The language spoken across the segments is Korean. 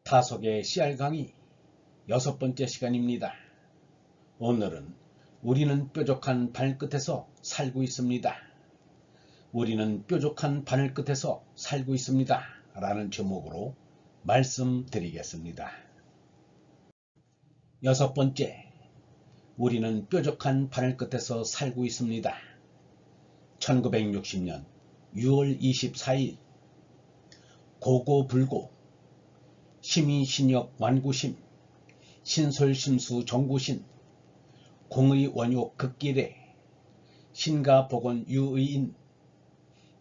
타석의 CR 강의 6번째 시간입니다. 오늘은 우리는 뾰족한 바늘 끝에서 살고 있습니다. 우리는 뾰족한 바늘 끝에서 살고 있습니다. 라는 제목으로 말씀드리겠습니다. 6번째, 우리는 뾰족한 바늘 끝에서 살고 있습니다. 1960년 6월 24일 고고불고 심의신역 완구심 신솔심수 정구신 공의 원욕 극길에 신가복원 유의인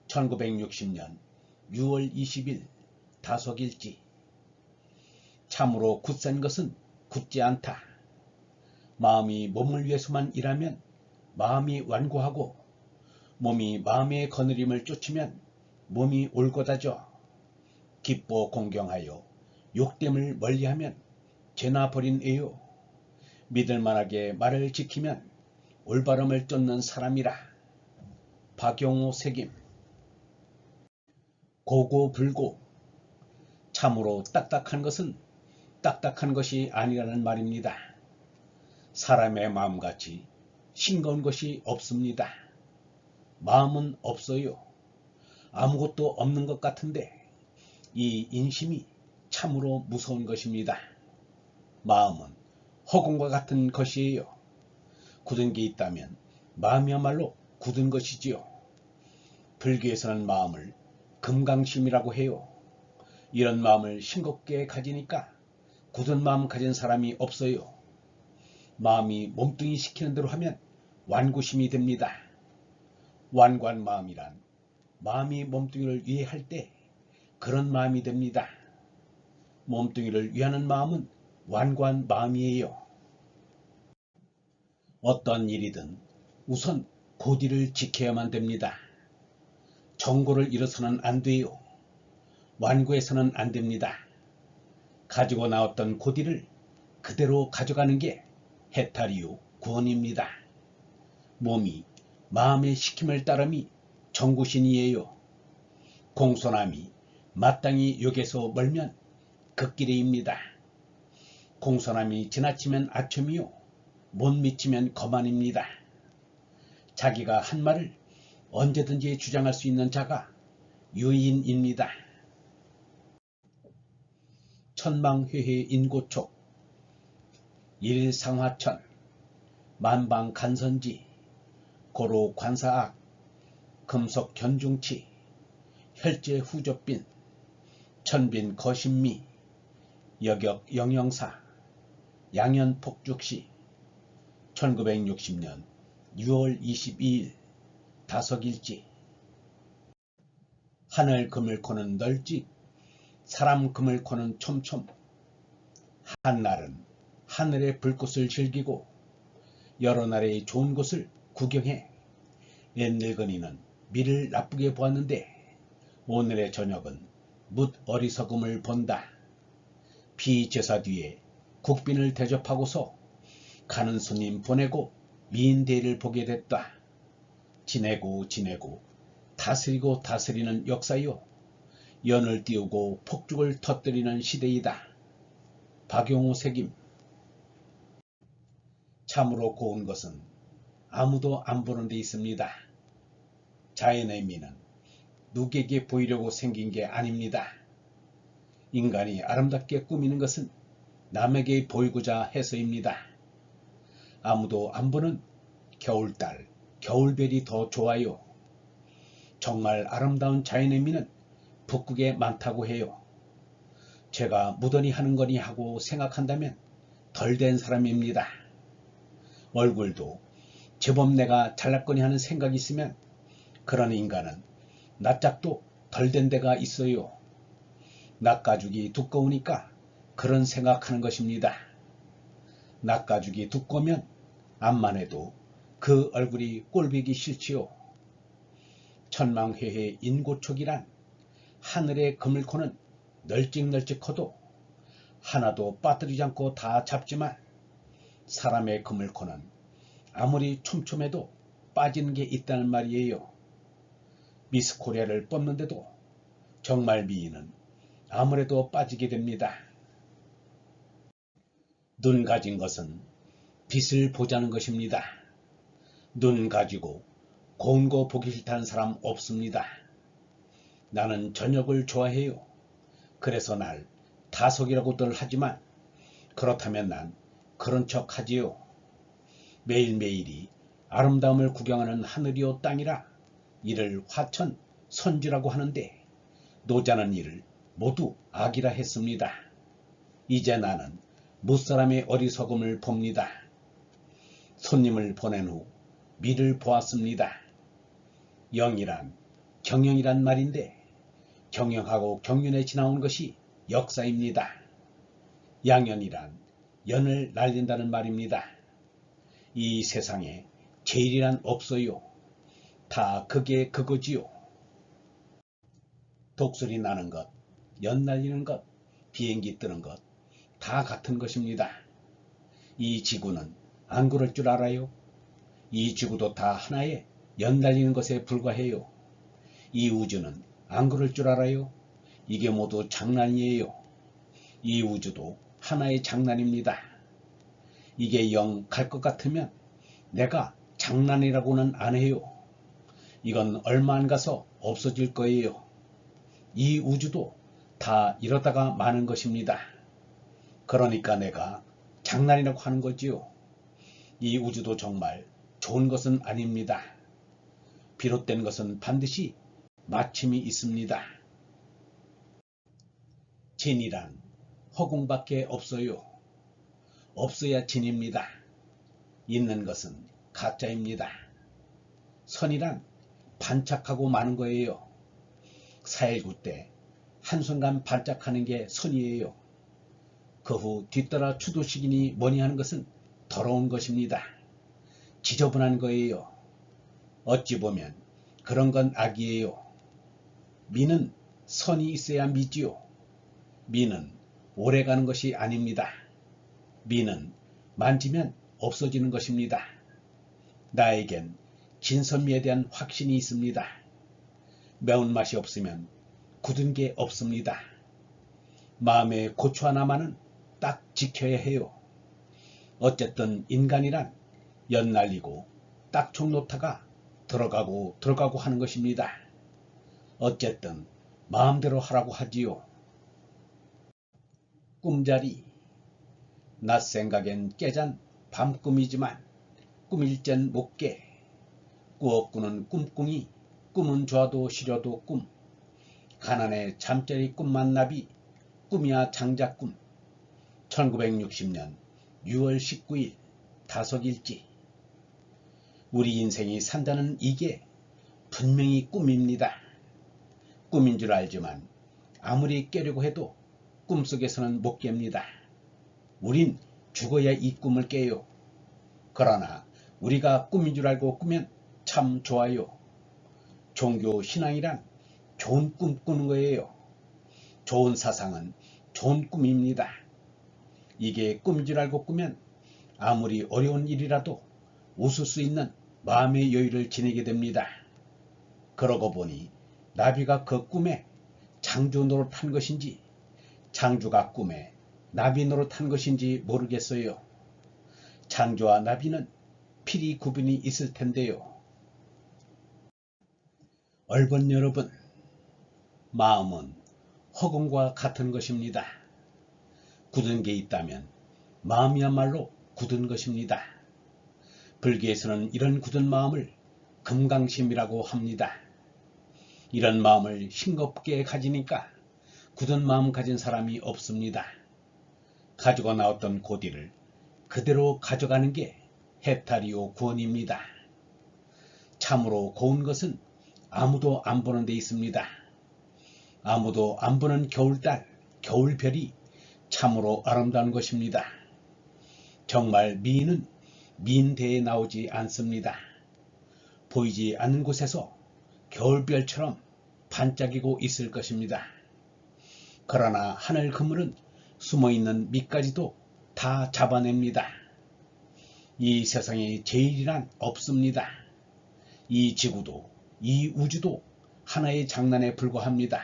1960년 6월 20일 다속일지. 참으로 굳센 것은 굳지 않다. 마음이 몸을 위해서만 일하면 마음이 완고하고 몸이 마음의 거느림을 쫓으면 몸이 올곧아져. 기뻐 공경하여 욕됨을 멀리하면 죄나 버린 애요. 믿을만하게 말을 지키면 올바름을 쫓는 사람이라. 박용호 색임. 고고불고. 참으로 딱딱한 것은 딱딱한 것이 아니라는 말입니다. 사람의 마음같이 싱거운 것이 없습니다. 마음은 없어요. 아무것도 없는 것 같은데 이 인심이 참으로 무서운 것입니다. 마음은 허공과 같은 것이에요. 굳은 게 있다면 마음이야말로 굳은 것이지요. 불교에서는 마음을 금강심이라고 해요. 이런 마음을 싱겁게 가지니까 굳은 마음 가진 사람이 없어요. 마음이 몸뚱이 시키는 대로 하면 완구심이 됩니다. 완고한 마음이란 마음이 몸뚱이를 위해할 때 그런 마음이 됩니다. 몸뚱이를 위하는 마음은 완고한 마음이에요. 어떤 일이든 우선 고디를 지켜야만 됩니다. 정고를 잃어서는 안 돼요. 완고해서는 안 됩니다. 가지고 나왔던 고디를 그대로 가져가는 게 해탈이요 구원입니다. 몸이 마음의 시킴을 따름이 정구신이에요. 공손함이 마땅히 욕에서 멀면 극기레입니다. 공손함이 지나치면 아첨이요 못 미치면 거만입니다. 자기가 한 말을 언제든지 주장할 수 있는 자가 유인입니다. 천망회회 인고촉 일상화천 만방간선지 고로관사악 금속견중치 혈제후조빈 천빈 거신미 여격 영영사 양현폭죽시 1960년 6월 22일 다석일지. 하늘 그물코는 널찍 사람 그물코는 촘촘. 한날은 하늘의 불꽃을 즐기고 여러 날의 좋은 곳을 구경해 옛늙은이는 미를 나쁘게 보았는데 오늘의 저녁은 뭇 어리석음을 본다. 비제사 뒤에 국빈을 대접하고서 가는 손님 보내고 미인대를 보게 됐다. 지내고 다스리고 다스리는 역사요. 연을 띄우고 폭죽을 터뜨리는 시대이다. 박용호 색임. 참으로 고운 것은 아무도 안 보는 데 있습니다. 자연의 미는 누구에게 보이려고 생긴 게 아닙니다. 인간이 아름답게 꾸미는 것은 남에게 보이고자 해서입니다. 아무도 안 보는 겨울달, 겨울별이 더 좋아요. 정말 아름다운 자연의 미는 북극에 많다고 해요. 제가 무던히 하는 거니 하고 생각한다면 덜 된 사람입니다. 얼굴도 제법 내가 잘났거니 하는 생각이 있으면 그런 인간은 낯짝도 덜 된 데가 있어요. 낯가죽이 두꺼우니까 그런 생각하는 것입니다. 낯가죽이 두꺼우면 암만 해도 그 얼굴이 꼴보기 싫지요. 천망회회 인고촉이란 하늘의 그물코는 널찍널찍 커도 하나도 빠뜨리지 않고 다 잡지만 사람의 그물코는 아무리 촘촘해도 빠지는 게 있다는 말이에요. 미스코리아를 뽑는데도 정말 미인은 아무래도 빠지게 됩니다. 눈 가진 것은 빛을 보자는 것입니다. 눈 가지고 고운 거 보기 싫다는 사람 없습니다. 나는 저녁을 좋아해요. 그래서 날 다속이라고들 하지만 그렇다면 난 그런 척 하지요. 매일매일이 아름다움을 구경하는 하늘이요 땅이라 이를 화천 선지라고 하는데 노자는 이를 모두 악이라 했습니다. 이제 나는 무사람의 어리석음을 봅니다. 손님을 보낸 후 미를 보았습니다. 영이란 경영이란 말인데 경영하고 경륜에 지나온 것이 역사입니다. 양연이란 연을 날린다는 말입니다. 이 세상에 제일이란 없어요. 다 그게 그거지요. 독수리 나는 것, 연 날리는 것, 비행기 뜨는 것 다 같은 것입니다. 이 지구는 안 그럴 줄 알아요? 이 지구도 다 하나의 연 날리는 것에 불과해요. 이 우주는 안 그럴 줄 알아요? 이게 모두 장난이에요. 이 우주도 하나의 장난입니다. 이게 영 갈 것 같으면 내가 장난이라고는 안 해요. 이건 얼마 안 가서 없어질 거예요. 이 우주도 다 이러다가 마는 것입니다. 그러니까 내가 장난이라고 하는 거지요. 이 우주도 정말 좋은 것은 아닙니다. 비롯된 것은 반드시 마침이 있습니다. 진이란 허공밖에 없어요. 없어야 진입니다. 있는 것은 가짜입니다. 선이란 반짝하고 마는 거예요. 4.19 때 한순간 반짝하는 게 선이에요. 그 후 뒤따라 추도식이니 뭐니 하는 것은 더러운 것입니다. 지저분한 거예요. 어찌 보면 그런 건 악이에요. 미는 선이 있어야 미지요. 미는 오래가는 것이 아닙니다. 미는 만지면 없어지는 것입니다. 나에겐 진선미에 대한 확신이 있습니다. 매운맛이 없으면 굳은 게 없습니다. 마음의 고추 하나만은 딱 지켜야 해요. 어쨌든 인간이란 연 날리고 딱총 놓다가 들어가고 하는 것입니다. 어쨌든 마음대로 하라고 하지요. 꿈자리. 낮 생각엔 깨잔 밤꿈이지만 꿈일 땐 못 깨. 꾸어꾸는 꿈꾼이 꿈은 좋아도 시려도 꿈. 가난해 잠자리 꿈만 나비 꿈이야 장자꿈. 1960년 6월 19일 다속일지. 우리 인생이 산다는 이게 분명히 꿈입니다. 꿈인 줄 알지만 아무리 깨려고 해도 꿈속에서는 못 깹니다. 우린 죽어야 이 꿈을 깨요. 그러나 우리가 꿈인 줄 알고 꾸면 참 좋아요. 종교 신앙이란 좋은 꿈 꾸는 거예요. 좋은 사상은 좋은 꿈입니다. 이게 꿈인 줄 알고 꾸면 아무리 어려운 일이라도 웃을 수 있는 마음의 여유를 지니게 됩니다. 그러고 보니 나비가 그 꿈에 창주 노릇한 것인지 창주가 꿈에 나비 노릇한 것인지 모르겠어요. 창주와 나비는 필히 구분이 있을 텐데요. 얼번 여러분, 마음은 허공과 같은 것입니다. 굳은 게 있다면 마음이야말로 굳은 것입니다. 불교에서는 이런 굳은 마음을 금강심이라고 합니다. 이런 마음을 싱겁게 가지니까 굳은 마음 가진 사람이 없습니다. 가지고 나왔던 고디를 그대로 가져가는 게 해탈이요 구원입니다. 참으로 고운 것은 아무도 안 보는 데 있습니다. 아무도 안 보는 겨울달, 겨울별이 참으로 아름다운 것입니다. 정말 미인은 미인대에 나오지 않습니다. 보이지 않는 곳에서 겨울별처럼 반짝이고 있을 것입니다. 그러나 하늘 그물은 숨어있는 미까지도 다 잡아냅니다. 이 세상에 제일이란 없습니다. 이 지구도 이 우주도 하나의 장난에 불과합니다.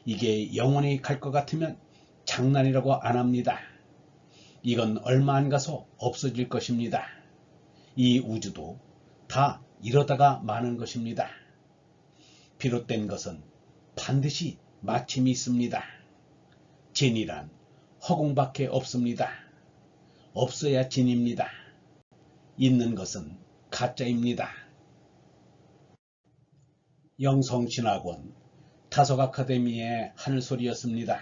이게 영원히 갈 것 같으면 장난이라고 안 합니다. 이건 얼마 안 가서 없어질 것입니다. 이 우주도 다 이러다가 마는 것입니다. 비롯된 것은 반드시 마침이 있습니다. 진이란 허공밖에 없습니다. 없어야 진입니다. 있는 것은 가짜입니다. 영성신학원 타석 아카데미의 하늘소리였습니다.